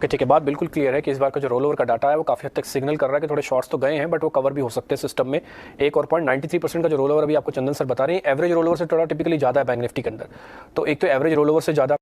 कि ठीक है, बात बिल्कुल क्लियर है कि इस बार का जो रोल ओवर का डाटा है वो काफ़ी हद तक सिग्नल कर रहा है कि थोड़े शॉर्ट्स तो गए हैं बट वो कवर भी हो सकते हैं सिस्टम में। एक और पॉइंट 93% का जो रोल ओवर अभी आपको चंदन सर बता रहे हैं, एवरेज रोल ओवर से थोड़ा टिपिकली ज़्यादा है बैंक निफ्टी के अंदर। तो एक तो एवरेज रोल ओवर से ज़्यादा,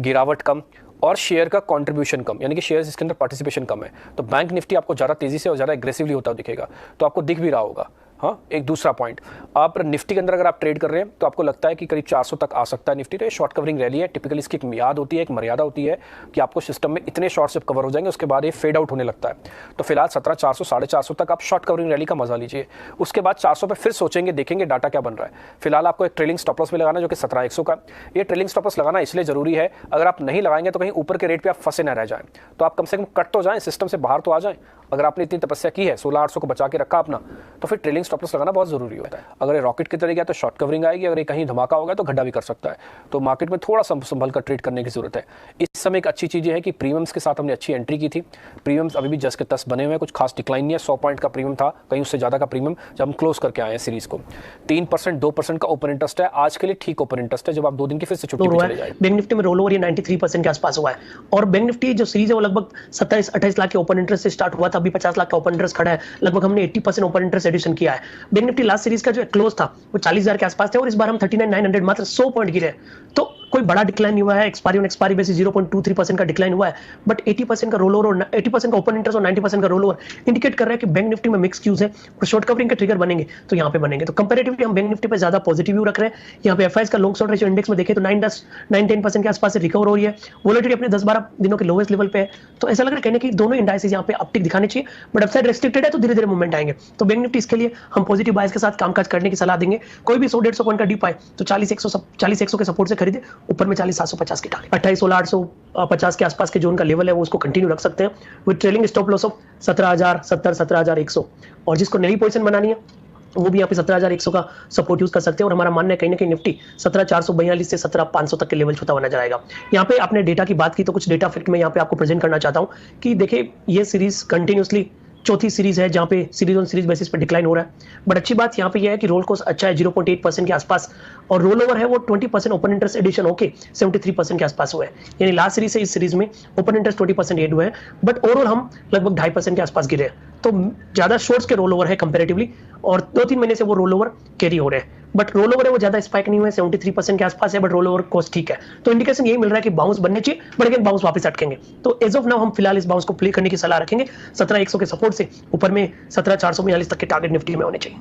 गिरावट कम और शेयर का कंट्रीब्यूशन कम, यानी कि शेयर्स इसके अंदर पार्टिसिपेशन कम है। तो बैंक निफ्टी आपको ज़्यादा तेज़ी से और ज़्यादा एग्रेसिवली होता दिखेगा, तो आपको दिख भी रहा होगा। हाँ, एक दूसरा पॉइंट, आप निफ्टी के अंदर अगर आप ट्रेड कर रहे हैं तो आपको लगता है कि करीब 400 तक आ सकता है निफ्टी। तो ये शॉर्ट कवरिंग रैली है, टिपिकली इसकी एक मियाद होती है, एक मर्यादा होती है कि आपको सिस्टम में इतने शॉर्ट से कवर हो जाएंगे, उसके बाद ये फेड आउट होने लगता है। तो फिलहाल 17,400 450 तक आप शॉर्ट कवरिंग रैली का मजा लीजिए। उसके बाद 400 पे फिर सोचेंगे, देखेंगे डाटा क्या बन रहा है। फिलहाल आपको एक ट्रेलिंग स्टॉप लॉस भी लगाना है जो कि 17,100 का। ये ट्रेलिंग स्टॉप लॉस लगाना इसलिए जरूरी है, अगर आप नहीं लगाएंगे तो कहीं ऊपर के रेट पे आप फंसे ना रह जाएं। तो आप कम से कम कट तो जाएं, सिस्टम से बाहर तो आ जाएं। अगर आपने इतनी तपस्या की है, 16,800 को बचा के रखा अपना, तो फिर ट्रेलिंग स्टॉप लॉस लगाना बहुत जरूरी होता है। अगर ये रॉकेट की तरह गया तो शॉर्ट कवरिंग आएगी, अगर ये कहीं धमाका होगा तो गड्ढा भी कर सकता है। तो मार्केट में थोड़ा संभल कर ट्रेड करने की जरूरत है। इस समय एक अच्छी चीज़ है कि प्रीमियम्स के साथ हमने अच्छी एंट्री की थी। प्रीमियम्स अभी भी जस के तस बने हुए हैं, कुछ खास डिक्लाइन नहीं है। 100 पॉइंट का प्रीमियम था, कहीं उससे ज़्यादा का प्रीमियम जब हम क्लोज करके आए हैं सीरीज को। 3% 2% का ओपन इंटरेस्ट है, आज के लिए ठीक ओपन इंटरेस्ट है। जब आप 2 दिन की फिर से छुट्टी पे चले जाए, बैंक निफ्टी में रोल ओवर ये 93% के आसपास हुआ है। और बैंक निफ्टी जो सीरीज है वो लगभग 27-28 लाख के ओपन इंटरेस्ट से स्टार्ट हुआ था, अभी 50 लाख का ओपन इंटरेस्ट खड़ा है। लगभग हमने 80% ओपन इंटरेस्ट एडिशन किया है। बैंक निफ्टी लास्ट सीरीज का जो क्लोज था वो 40,000 के आसपास थे और इस बार हम 39,900 मात्र 100 पॉइंट गिरे। तो कोई बड़ा डिक्लाइन नहीं हुआ है। एक्सपायरी ऑन एक्सपायरी बेसिस 0.23% का डिक्लाइन हुआ है, बट 80% का रोल ओवर और 80% का ओपन इंटरेस्ट और 90% का रोल ओवर इंडिकेट कर रहा है कि बैंक निफ्टी में मिक्स क्यूज है और शॉर्ट कवरिंग के ट्रिगर बनेंगे तो यहाँ पे बनेंगे। तो कंपैरेटिवली हम बैंक निफ्टी पे ज्यादा पॉजिटिव व्यू रख रहे हैं। यहाँ पे एफआईएस का लॉन्ग शॉर्ट रेशियो इंडेक्स में देखें तो 9-10% के आसपास से रिकवर हो रही है। वोलेटिलिटी अपने 10-12 दिनों के लोवेस्ट लेवल पे है। तो ऐसा लग रहा है कहने की दोनों इंडाइसेस यहाँ पे अपटिक दिखाने चाहिए, बट अपसाइड रेस्ट्रिक्टेड है तो धीरे धीरे मूवमेंट आएंगे। तो बैंक निफ्टी इसके लिए हम पॉजिटिव बायस के साथ कामकाज करने की सलाह देंगे। कोई भी 100-150 पॉइंट का डीप आए तो 40-100 के सपोर्ट से खरीदे, ऊपर में 40-750 की टारगेट 28-16-850 के आसपास के जोन का लेवल है वो उसको कंटिन्यू रख सकते हैं with trailing stop loss of 17,000 17,100। और जिसको नई पोजीशन बनानी है वो भी यहाँ पे 17,100 का सपोर्ट यूज कर सकते हैं। और हमारा मानना है कहीं ना कहीं निफ्टी 17,442 से 17,500 तक के लेवल छूता हुआ नजर आएगा। यहाँ पे आपने डेटा की बात की तो कुछ डेटा फैक्ट में यहाँ पे आपको प्रेजेंट करना चाहता हूँ कि देखिए ये सीरीज कंटिन्यूसली चौथी सीरीज है जहाँ पे सीरीज ऑन सीरीज बेसिस पे डिक्लाइन हो रहा है। बट अच्छी बात यहाँ पे यह है कि रोल कॉस्ट अच्छा है 0.8% के आसपास, और रोल ओवर है वो 20% ओपन इंटरेस्ट एडिशन होके 73% के आसपास हुआ है। यानी लास्ट सीरीज से इस सीरीज में ओपन इंटरेस्ट 20% एड हुआ है, बट ओवरऑल हम लगभग 2.5% के आसपास गिरे हैं। तो ज्यादा शॉर्ट्स के रोल ओवर है कंपेरेटिवली, और 2-3 महीने से वो रोल ओवर कैरी हो रहे हैं। बट रोल ओवर है वो ज्यादा स्पाइक नहीं हुआ है, 73% के आसपास है, बट रोल ओवर कॉस्ट ठीक है। तो इंडिकेशन यही मिल रहा है कि बाउंस बनने चाहिए, बट अगेन बाउंस वापस अटकेंगे। तो एज ऑफ नाउ हम फिलहाल इस बाउंस को प्ले करने की सलाह रखेंगे। 17,100 के सपोर्ट से ऊपर में 17,442 तक के टारगेट निफ्टी में होने चाहिए।